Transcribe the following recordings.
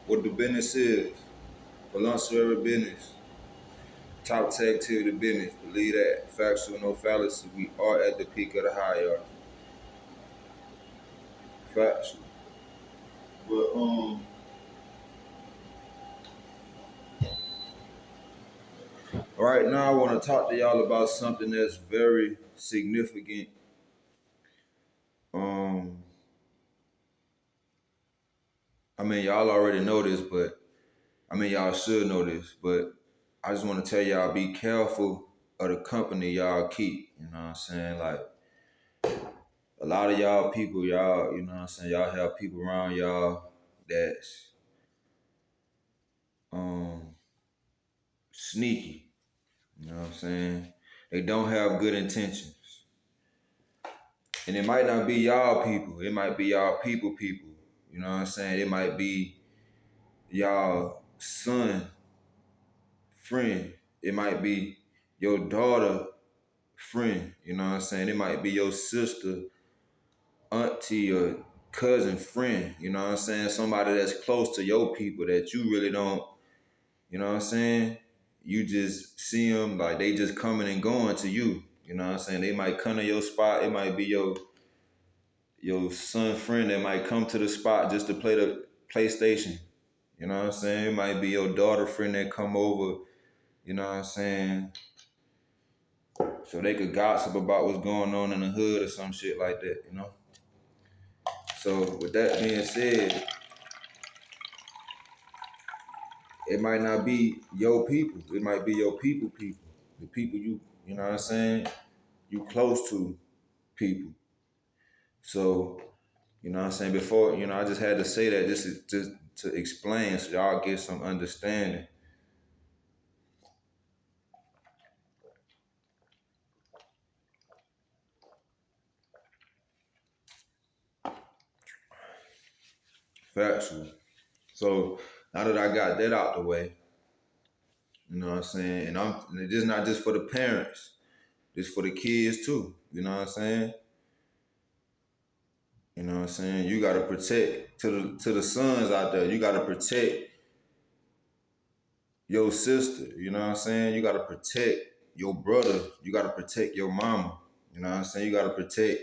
what the business is. Volunteer business. Top tech tier the business. Believe that. Factual, no fallacy. We are at the peak of the hierarchy. Factual. But right now I want to talk to y'all about something that's very significant. I mean y'all already know this, but y'all should know this, but I just want to tell y'all be careful of the company y'all keep. You know what I'm saying? Like a lot of y'all people, y'all, you know what I'm saying, y'all have people around y'all that's sneaky. You know what I'm saying? They don't have good intentions. And it might not be y'all people. It might be y'all people. You know what I'm saying? It might be y'all son, friend. It might be your daughter, friend. You know what I'm saying? It might be your sister, auntie, or cousin, friend. You know what I'm saying? Somebody that's close to your people that you really don't, you know what I'm saying? You just see them like they just coming and going to you. You know what I'm saying? They might come to your spot. It might be your son friend that might come to the spot just to play the PlayStation. You know what I'm saying? It might be your daughter friend that come over, you know what I'm saying? So they could gossip about what's going on in the hood or some shit like that, you know? So with that being said, it might not be your people. It might be your people. The people you know what I'm saying? You close to people. So, you know what I'm saying? Before, you know, I just had to say that just to explain so y'all get some understanding. Factual. So now that I got that out the way, you know what I'm saying? And it's just not just for the parents, it's for the kids too. You know what I'm saying? You know what I'm saying? You gotta protect to the sons out there, you gotta protect your sister, you know what I'm saying? You gotta protect your brother, you gotta protect your mama. You know what I'm saying? You gotta protect.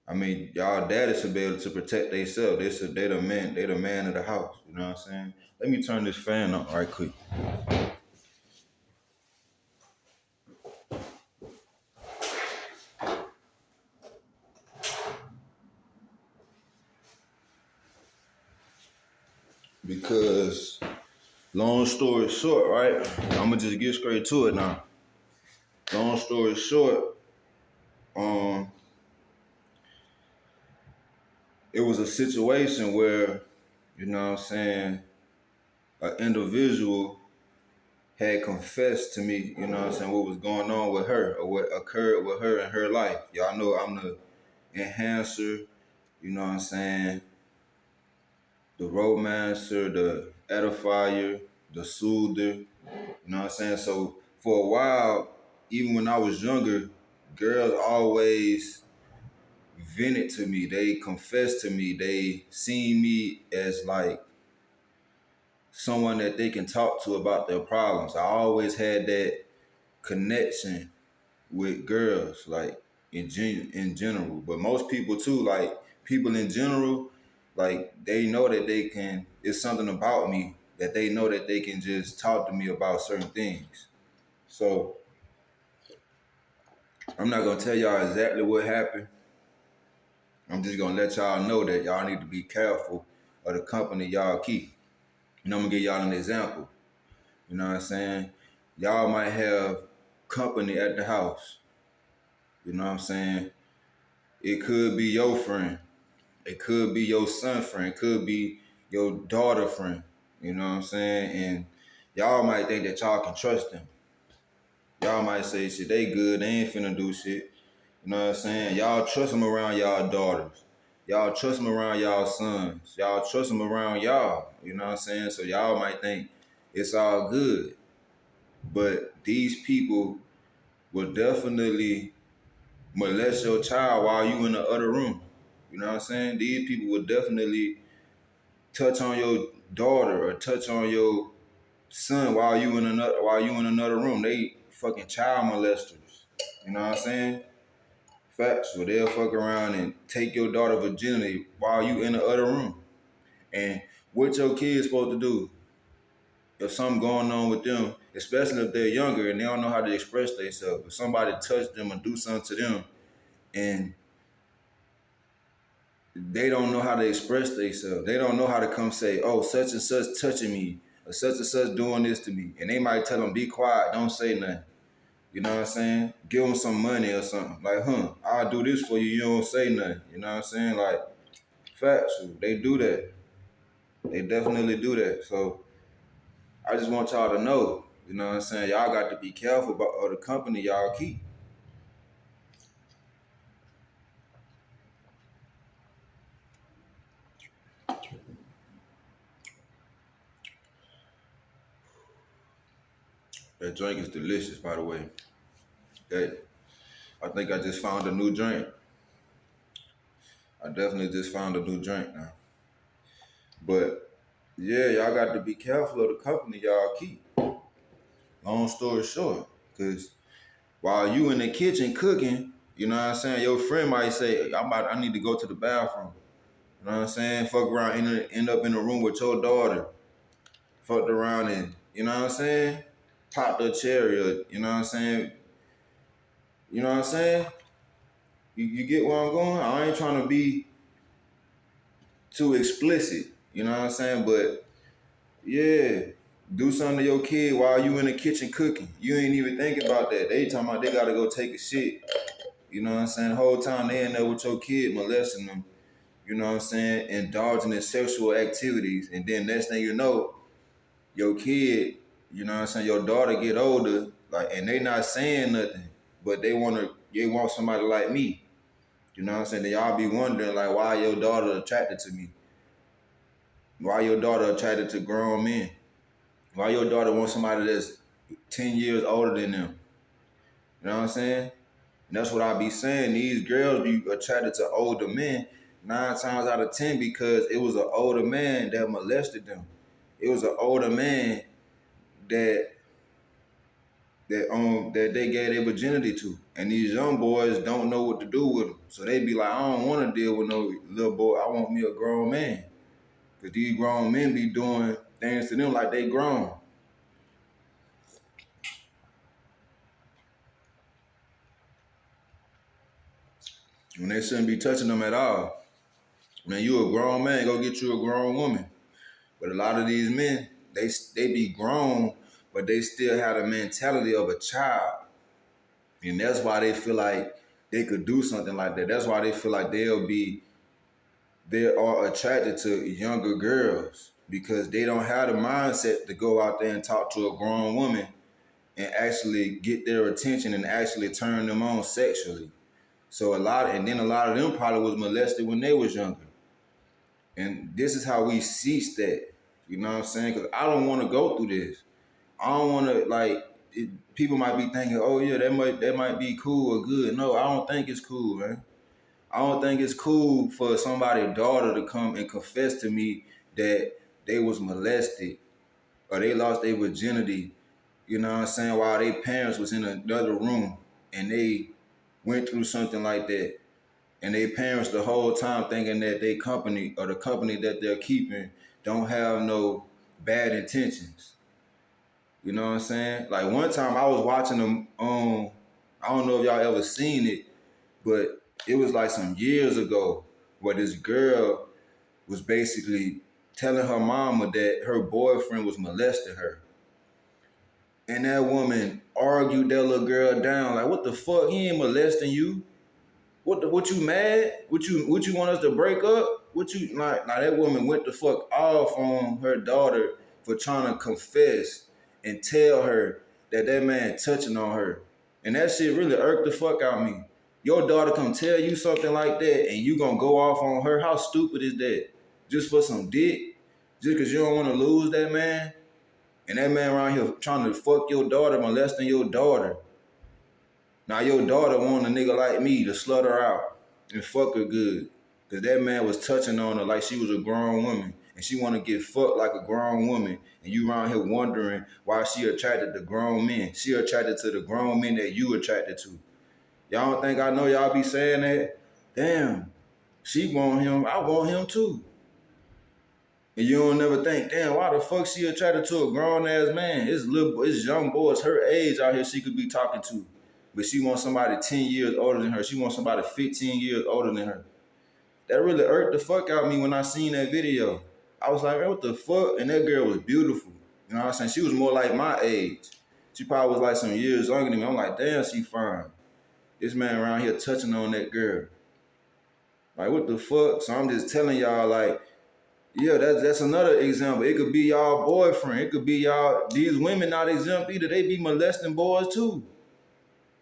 Y'all daddy should be able to protect themselves. They the man of the house. You know what I'm saying? Let me turn this fan on right quick. Because long story short, right? I'ma just get straight to it now. Long story short, it was a situation where, you know what I'm saying, an individual had confessed to me, you know what I'm saying, what was going on with her or what occurred with her in her life. Y'all know I'm the enhancer, you know what I'm saying, the romancer, the edifier, the soother, you know what I'm saying? So for a while, even when I was younger, girls always vented to me. They confessed to me. They seen me as like someone that they can talk to about their problems. I always had that connection with girls, like in general. But most people too, like people in general, like they know that they can. It's something about me that they know that they can just talk to me about certain things. So I'm not gonna tell y'all exactly what happened. I'm just gonna let y'all know that y'all need to be careful of the company y'all keep. You know, I'm gonna give y'all an example. You know what I'm saying? Y'all might have company at the house. You know what I'm saying? It could be your friend. It could be your son friend. It could be your daughter friend. You know what I'm saying? And y'all might think that y'all can trust them. Y'all might say, shit, they good. They ain't finna do shit. You know what I'm saying? Y'all trust them around y'all daughters. Y'all trust them around y'all sons. Y'all trust them around y'all. You know what I'm saying? So y'all might think it's all good. But these people will definitely molest your child while you in the other room. You know what I'm saying? These people will definitely touch on daughter or touch on your son while you in another room. They fucking child molesters. You know what I'm saying? Facts. So they'll fuck around and take your daughter virginity while you in the other room. And what your kids supposed to do if something going on with them, especially if they're younger and they don't know how to express themselves. If somebody touch them or do something to them and they don't know how to express themselves. They don't know how to come say, oh, such and such touching me or such and such doing this to me. And they might tell them, be quiet, don't say nothing. You know what I'm saying? Give them some money or something. Like, I'll do this for you, you don't say nothing. You know what I'm saying? Like, facts, they do that. They definitely do that. So I just want y'all to know, you know what I'm saying? Y'all got to be careful about the company y'all keep. That drink is delicious, by the way. I think I just found a new drink. I definitely just found a new drink now. But yeah, y'all got to be careful of the company y'all keep. Long story short, because while you in the kitchen cooking, you know what I'm saying, your friend might say, I need to go to the bathroom. You know what I'm saying? Fuck around, end up in a room with your daughter. Fucked around and, you know what I'm saying? Popped a cherry, or, you know what I'm saying? You know what I'm saying? You get where I'm going? I ain't trying to be too explicit, you know what I'm saying? But yeah, do something to your kid while you in the kitchen cooking. You ain't even thinking about that. They talking about they gotta go take a shit. You know what I'm saying? The whole time they in there with your kid molesting them, you know what I'm saying? Indulging in sexual activities. And then next thing you know, your kid, you know what I'm saying, your daughter get older, like, and they not saying nothing, but they want somebody like me. You know what I'm saying? Then y'all be wondering, like, why your daughter attracted to me? Why your daughter attracted to grown men? Why your daughter wants somebody that's 10 years older than them? You know what I'm saying? And that's what I be saying. These girls be attracted to older men 9 times out of 10 because it was an older man that molested them. It was an older man that they gave their virginity to. And these young boys don't know what to do with them. So they be like, I don't want to deal with no little boy. I want me a grown man. Because these grown men be doing things to them like they grown. When they shouldn't be touching them at all. Man, you a grown man, go get you a grown woman. But a lot of these men, they be grown, but they still have the mentality of a child. And that's why they feel like they could do something like that. That's why they feel like they are attracted to younger girls because they don't have the mindset to go out there and talk to a grown woman and actually get their attention and actually turn them on sexually. So a lot of them probably was molested when they was younger. And this is how we cease that. You know what I'm saying? Because I don't want to go through this. I don't want to, people might be thinking, oh yeah, that might be cool or good. No, I don't think it's cool, man. I don't think it's cool for somebody's daughter to come and confess to me that they was molested or they lost their virginity, you know what I'm saying, while their parents was in another room and they went through something like that. And their parents the whole time thinking that they company or the company that they're keeping don't have no bad intentions. You know what I'm saying? Like one time I was watching them I don't know if y'all ever seen it, but it was like some years ago where this girl was basically telling her mama that her boyfriend was molesting her. And that woman argued that little girl down, like, what the fuck? He ain't molesting you. What you mad? What you want us to break up? What you like? Now that woman went the fuck off on her daughter for trying to confess and tell her that man touching on her. And that shit really irked the fuck out of me. Your daughter come tell you something like that and you gonna go off on her? How stupid is that? Just for some dick? Just cause you don't wanna lose that man? And that man around here trying to fuck your daughter, molesting your daughter. Now your daughter want a nigga like me to slut her out and fuck her good. Cause that man was touching on her like she was a grown woman. and she want to get fucked like a grown woman, and you around here wondering why she attracted to grown men. She attracted to the grown men that you attracted to. Y'all don't think I know y'all be saying that? Damn, she want him, I want him too. And you don't never think, damn, why the fuck she attracted to a grown ass man? It's young boys her age out here she could be talking to. But she wants somebody 10 years older than her. She wants somebody 15 years older than her. That really irked the fuck out of me when I seen that video. I was like, man, what the fuck? And that girl was beautiful. You know what I'm saying? She was more like my age. She probably was like some years younger than me. I'm like, damn, she fine. This man around here touching on that girl. Like, what the fuck? So I'm just telling y'all, like, yeah, that's another example. It could be y'all boyfriend. It could be y'all, these women not exempt either. They be molesting boys too.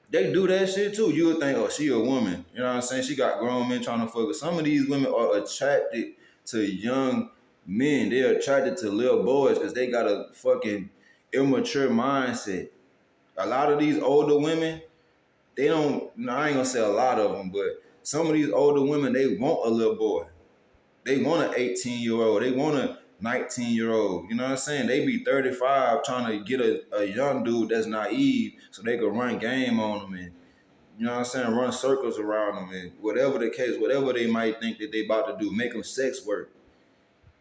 They do that shit too. You would think, oh, she a woman. You know what I'm saying? She got grown men trying to fuck her. Some of these women are attracted to young men. They're attracted to little boys because they got a fucking immature mindset. A lot of these older women, they don't, no, I ain't gonna say a lot of them, but some of these older women, they want a little boy. They want an 18-year-old. They want a 19-year-old. You know what I'm saying? They be 35 trying to get a young dude that's naive so they could run game on them and, you know what I'm saying, run circles around them and whatever the case, whatever they might think that they about to do, make them sex work.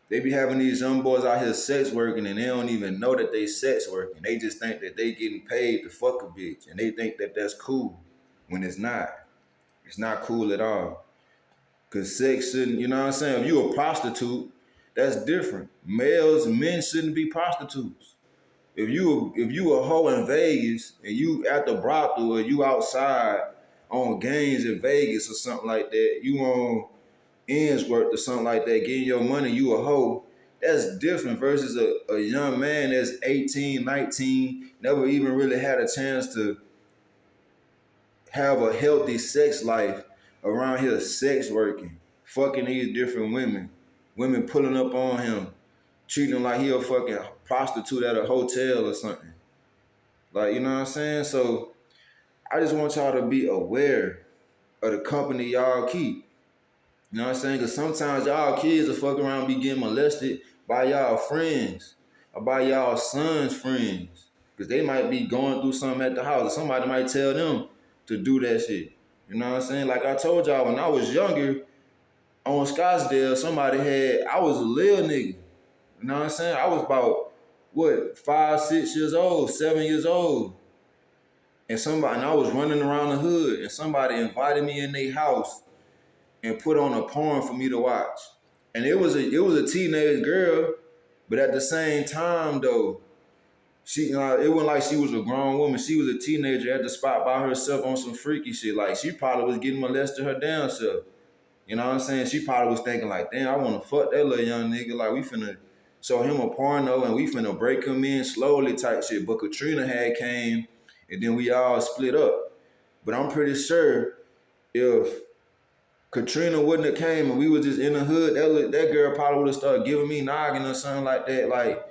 They be having these young boys out here sex working and they don't even know that they sex working. They just think that they getting paid to fuck a bitch and they think that that's cool when it's not. It's not cool at all. Cause sex shouldn't, you know what I'm saying? If you a prostitute, that's different. Men shouldn't be prostitutes. If you a hoe in Vegas and you at the brothel or you outside on games in Vegas or something like that, you on Innsworth or something like that, getting your money, you a hoe, that's different versus a young man that's 18, 19, never even really had a chance to have a healthy sex life around here sex working, fucking these different women pulling up on him, treating him like he a fucking prostitute at a hotel or something. Like, you know what I'm saying? So I just want y'all to be aware of the company y'all keep. You know what I'm saying? Because sometimes y'all kids will fuck around and be getting molested by y'all friends or by y'all son's friends. Because they might be going through something at the house. Or somebody might tell them to do that shit. You know what I'm saying? Like I told y'all, when I was younger, on Scottsdale, I was a little nigga. You know what I'm saying? I was about, 5, 6 years old, 7 years old. And I was running around the hood and somebody invited me in their house and put on a porn for me to watch. And it was a teenage girl, but at the same time though, it wasn't like she was a grown woman. She was a teenager at the spot by herself on some freaky shit. Like she probably was getting molested her damn self. You know what I'm saying? She probably was thinking like, damn, I want to fuck that little young nigga. Like we finna show him a porno and we finna break him in slowly type shit. But Katrina had came and then we all split up. But I'm pretty sure if Katrina wouldn't have came and we was just in the hood, that girl probably would have started giving me noggin or something like that. Like,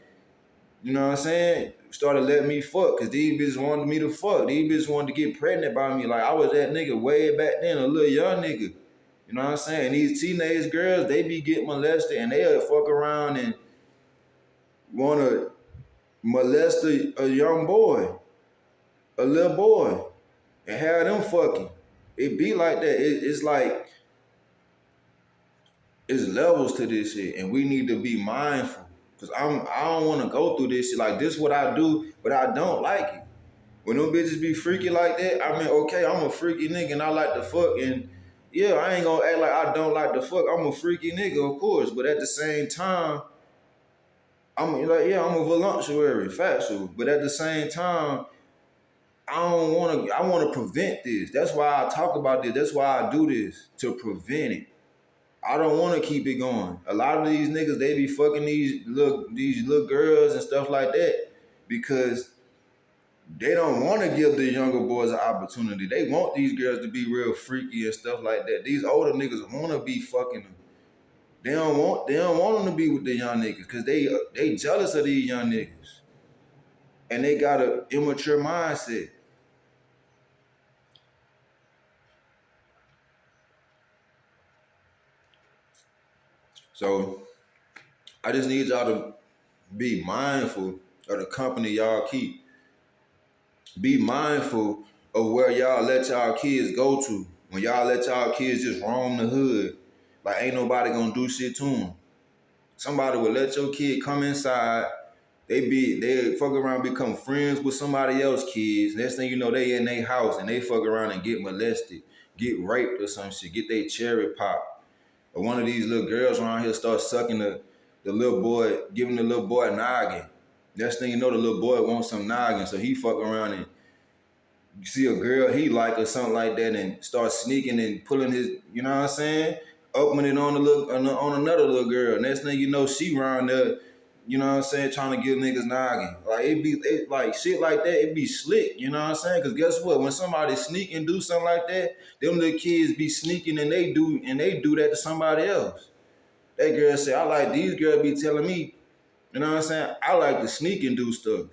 you know what I'm saying? Started letting me fuck because these bitches wanted me to fuck. These bitches wanted to get pregnant by me. Like I was that nigga way back then, a little young nigga. You know what I'm saying? And these teenage girls, they be getting molested and they'll fuck around and want to molest a young boy, a little boy, and have them fucking. It be like that. It's like, it's levels to this shit and we need to be mindful. Cause I don't want to go through this shit. Like this what I do, but I don't like it. When them bitches be freaky like that, I mean, okay, I'm a freaky nigga and I like to fuck and yeah, I ain't gonna act like I don't like to fuck. I'm a freaky nigga, of course, but at the same time, I'm a voluptuary, factual. But at the same time, I want to prevent this. That's why I talk about this. That's why I do this, to prevent it. I don't want to keep it going. A lot of these niggas, they be fucking these little girls and stuff like that because they don't want to give the younger boys an opportunity. They want these girls to be real freaky and stuff like that. These older niggas want to be fucking them. They don't want them to be with the young niggas because they jealous of these young niggas. And they got an immature mindset. So I just need y'all to be mindful of the company y'all keep. Be mindful of where y'all let y'all kids go to. When y'all let y'all kids just roam the hood, like ain't nobody gonna do shit to them. Somebody will let your kid come inside. They fuck around, become friends with somebody else's kids. Next thing you know, they in their house and they fuck around and get molested, get raped or some shit, get their cherry pop. Or one of these little girls around here start sucking the little boy, giving the little boy a noggin. Next thing you know, the little boy wants some noggin, so he fuck around and you see a girl he like or something like that and start sneaking and pulling his, you know what I'm saying? Opening it on on another little girl. Next thing you know, she round there, you know what I'm saying, trying to give niggas noggin. Like like shit like that, it be slick, you know what I'm saying? Cause guess what? When somebody sneak and do something like that, them little kids be sneaking and they do that to somebody else. That girl say, I like these girls be telling me, you know what I'm saying? I like to sneak and do stuff.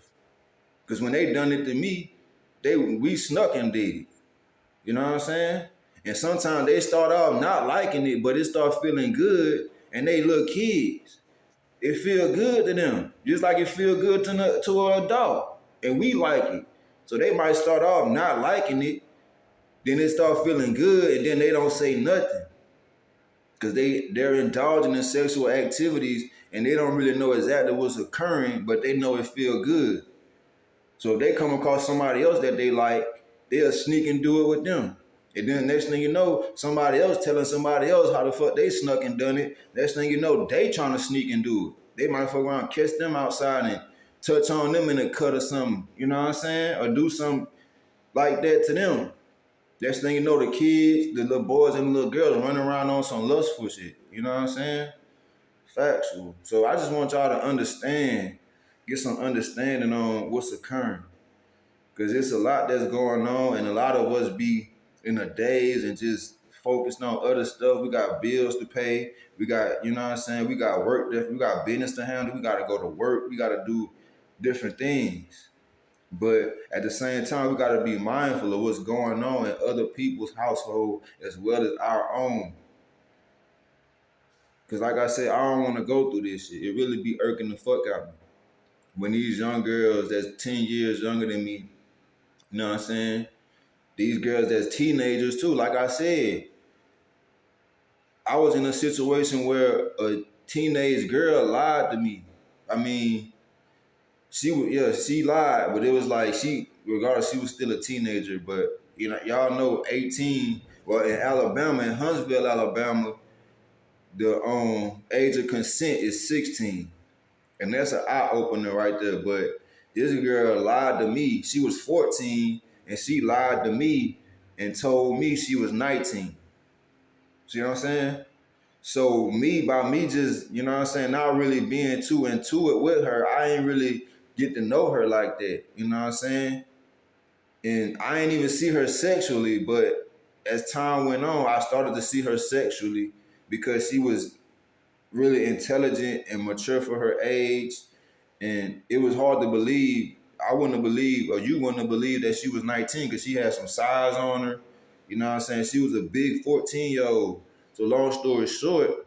Cause when they done it to me, we snuck and did it. You know what I'm saying? And sometimes they start off not liking it, but it start feeling good, and they little kids. It feel good to them, just like it feel good to an adult, and we like it. So they might start off not liking it, then it start feeling good, and then they don't say nothing, because they're indulging in sexual activities, and they don't really know exactly what's occurring, but they know it feel good. So if they come across somebody else that they like, they'll sneak and do it with them. And then next thing you know, somebody else telling somebody else how the fuck they snuck and done it. Next thing you know, they trying to sneak and do it. They might fuck around, catch them outside and touch on them in a cut or something. You know what I'm saying? Or do something like that to them. Next thing you know, the kids, the little boys and the little girls running around on some lustful shit. You know what I'm saying? Factual. So I just want y'all to understand, get some understanding on what's occurring. Because it's a lot that's going on, and a lot of us be in a daze and just focused on other stuff. We got bills to pay. We got, you know what I'm saying? We got work, we got business to handle. We got to go to work. We got to do different things. But at the same time, we got to be mindful of what's going on in other people's household as well as our own. Because like I said, I don't want to go through this shit. It really be irking the fuck out of me. When these young girls that's 10 years younger than me, you know what I'm saying? These girls that's teenagers too. Like I said, I was in a situation where a teenage girl lied to me. I mean, she lied, but it was like regardless, she was still a teenager. But you know, y'all know 18. Well, in Alabama, in Huntsville, Alabama, the age of consent is 16, and that's an eye opener right there. But this girl lied to me. She was 14, and she lied to me and told me she was 19. See what I'm saying? So by me just, you know what I'm saying, not really being too into it with her, I ain't really get to know her like that. You know what I'm saying? And I ain't even see her sexually, but as time went on, I started to see her sexually because she was really intelligent and mature for her age. And it was hard to believe. I wouldn't have believed, or you wouldn't have believed that she was 19 because she had some size on her. You know what I'm saying? She was a big 14-year-old. So long story short,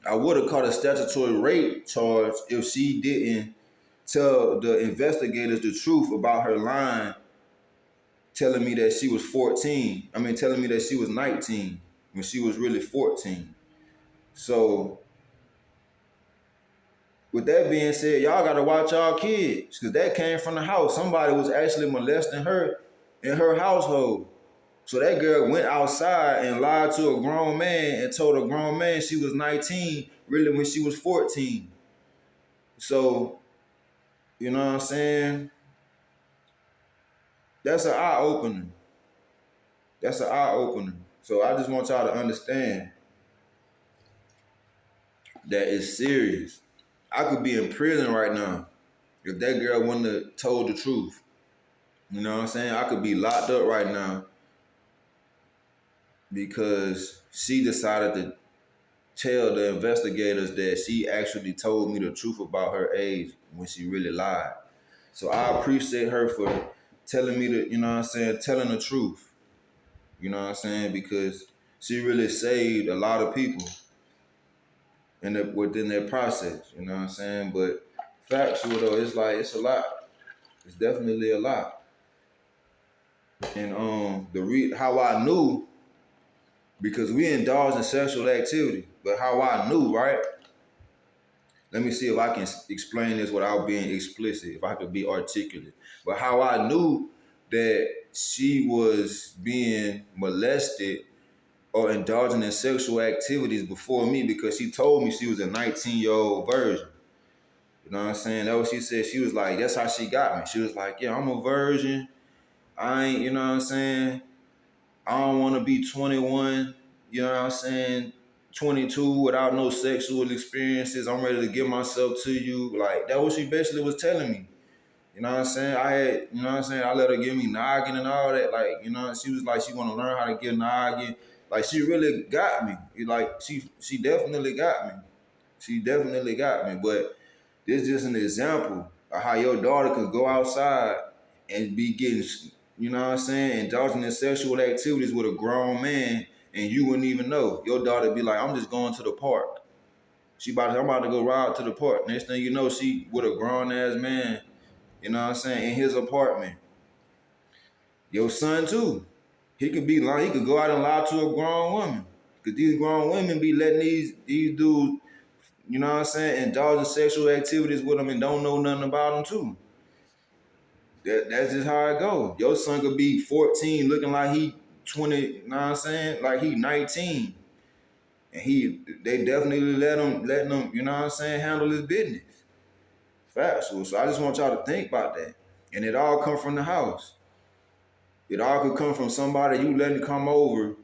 I would have caught a statutory rape charge if she didn't tell the investigators the truth about her lying, telling me that she was 14. I mean, telling me that she was 19 when she was really 14. So with that being said, y'all gotta watch y'all kids, because that came from the house. Somebody was actually molesting her in her household. So that girl went outside and lied to a grown man and told a grown man she was 19, really when she was 14. So, you know what I'm saying? That's an eye opener. That's an eye opener. So I just want y'all to understand that it's serious. I could be in prison right now if that girl wouldn't have told the truth. You know what I'm saying? I could be locked up right now because she decided to tell the investigators that she actually told me the truth about her age when she really lied. So I appreciate her for telling me you know what I'm saying, telling the truth. You know what I'm saying? Because she really saved a lot of people. within their process. You know what I'm saying? But factual though, it's like it's a lot. It's definitely a lot. And how I knew, because we indulged in sexual activity, but how I knew, right? Let me see if I can explain this without being explicit, if I could be articulate. But how I knew that she was being molested or indulging in sexual activities before me, because she told me she was a 19-year-old virgin. You know what I'm saying? That's what she said. She was like, that's how she got me. She was like, yeah, I'm a virgin. I ain't, you know what I'm saying? I don't want to be 21, you know what I'm saying? 22 without no sexual experiences. I'm ready to give myself to you. Like, that what she basically was telling me. You know what I'm saying? You know what I'm saying? I let her give me noggin and all that. Like, you know, she was like, she want to learn how to give noggin. Like, she really got me. Like, she definitely got me. She definitely got me. But this is just an example of how your daughter could go outside and be getting, you know what I'm saying, indulging in sexual activities with a grown man, and you wouldn't even know. Your daughter be like, I'm just going to the park. I'm about to go ride to the park. Next thing you know, she with a grown ass man, you know what I'm saying, in his apartment. Your son too. He could go out and lie to a grown woman. Cause these grown women be letting these dudes, you know what I'm saying, indulge in sexual activities with them and don't know nothing about them too. That's just how it goes. Your son could be 14 looking like he 20, you know what I'm saying? Like he 19. And they definitely letting him, you know what I'm saying, handle his business. Factual. So I just want y'all to think about that. And it all come from the house. It all could come from somebody you letting come over,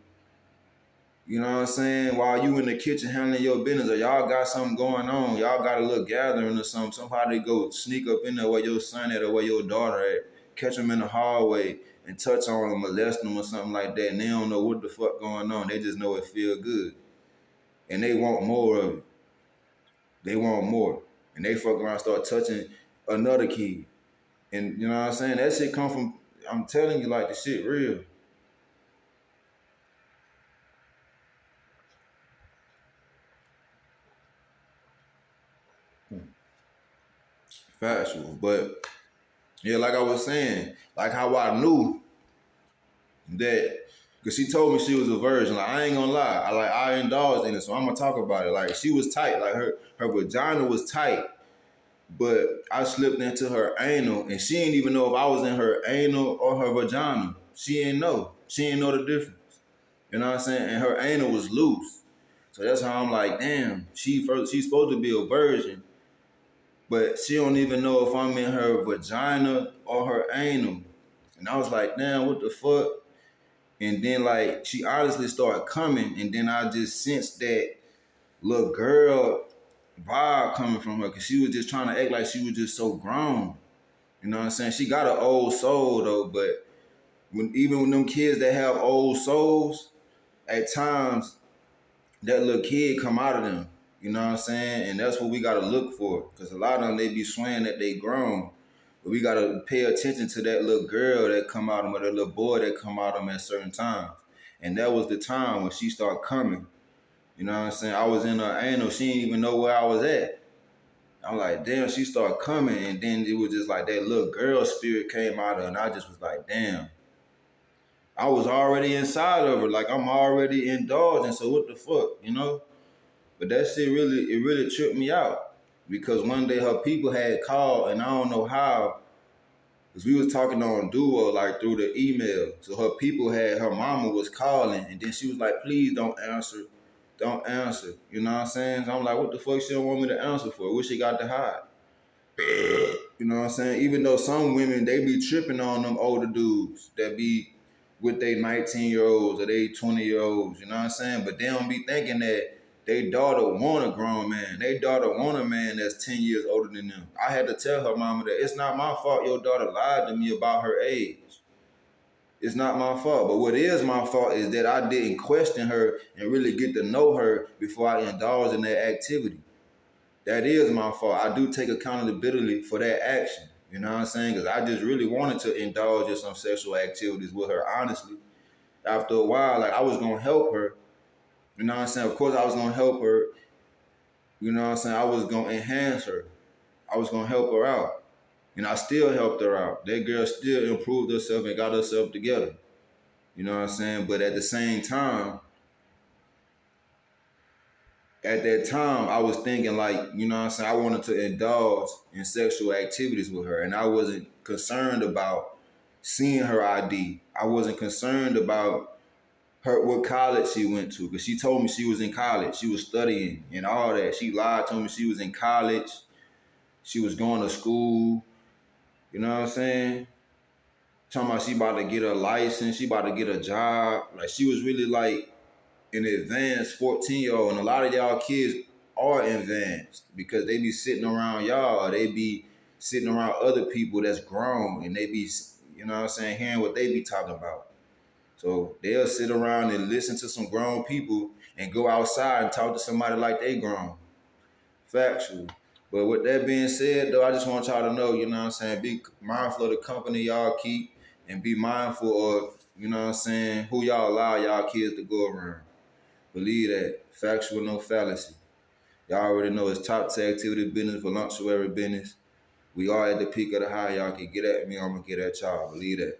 you know what I'm saying, while you in the kitchen handling your business, or y'all got something going on, y'all got a little gathering or something, somebody go sneak up in there where your son at or where your daughter at, catch them in the hallway and touch on them, molest them or something like that, and they don't know what the fuck going on. They just know it feel good. And they want more of it. They want more. And they fuck around and start touching another kid. And you know what I'm saying? That shit come from, I'm telling you, like, the shit real. Factual. But yeah, like I was saying, like how I knew that, because she told me she was a virgin. Like, I ain't gonna lie. I indulged in it, so I'm gonna talk about it. Like, she was tight. Like her vagina was tight, but I slipped into her anal, and she didn't even know if I was in her anal or her vagina. She didn't know. She didn't know the difference. You know what I'm saying? And her anal was loose. So that's how I'm like, damn, she's supposed to be a virgin, but she don't even know if I'm in her vagina or her anal. And I was like, damn, what the fuck? And then like she honestly started coming, and then I just sensed that little girl vibe coming from her, because she was just trying to act like she was just so grown. You know what I'm saying? She got an old soul though, but even when them kids that have old souls, at times that little kid come out of them. You know what I'm saying? And that's what we gotta look for. Because a lot of them, they be swearing that they grown. But we gotta pay attention to that little girl that come out of them, or that little boy that come out of them at certain times. And that was the time when she started coming. You know what I'm saying? I was in her anal. She didn't even know where I was at. I'm like, damn, she started coming. And then it was just like that little girl spirit came out of her. And I just was like, damn. I was already inside of her. Like, I'm already indulging. So what the fuck, you know? But that shit really tripped me out, because one day her people had called, and I don't know how, because we was talking on Duo, like through the email. So her mama was calling, and then she was like, please don't answer. You know what I'm saying? So I'm like, what the fuck she don't want me to answer for? What she got to hide? You know what I'm saying? Even though some women, they be tripping on them older dudes that be with their 19-year-olds or they 20-year-olds, you know what I'm saying? But they don't be thinking that they daughter want a grown man. They daughter want a man that's 10 years older than them. I had to tell her mama that it's not my fault your daughter lied to me about her age. It's not my fault. But what is my fault is that I didn't question her and really get to know her before I indulged in that activity. That is my fault. I do take accountability for that action. You know what I'm saying? Because I just really wanted to indulge in some sexual activities with her, honestly. After a while, like, I was going to help her. You know what I'm saying? Of course, I was going to help her You know what I'm saying? I was gonna enhance her. I was gonna help her out. And I still helped her out. That girl still improved herself and got herself together. You know what I'm saying? But at the same time, at that time, I was thinking like, you know what I'm saying? I wanted to indulge in sexual activities with her. And I wasn't concerned about seeing her ID. I wasn't concerned about her what college she went to. Because she told me she was in college. She was studying and all that. She lied to me she was in college. She was going to school. You know what I'm saying? Talking about she about to get a license, she about to get a job. Like she was really like an advanced 14-year-old. And a lot of y'all kids are advanced because they be sitting around y'all, or they be sitting around other people that's grown, and they be, you know what I'm saying, hearing what they be talking about. So they'll sit around and listen to some grown people and go outside and talk to somebody like they grown. Factual. But with that being said, though, I just want y'all to know, you know what I'm saying, be mindful of the company y'all keep and be mindful of, you know what I'm saying, who y'all allow y'all kids to go around. Believe that. Factual, no fallacy. Y'all already know it's top to activity business, voluptuary business. We are at the peak of the hierarchy. Get at me, I'm going to get at y'all. Believe that.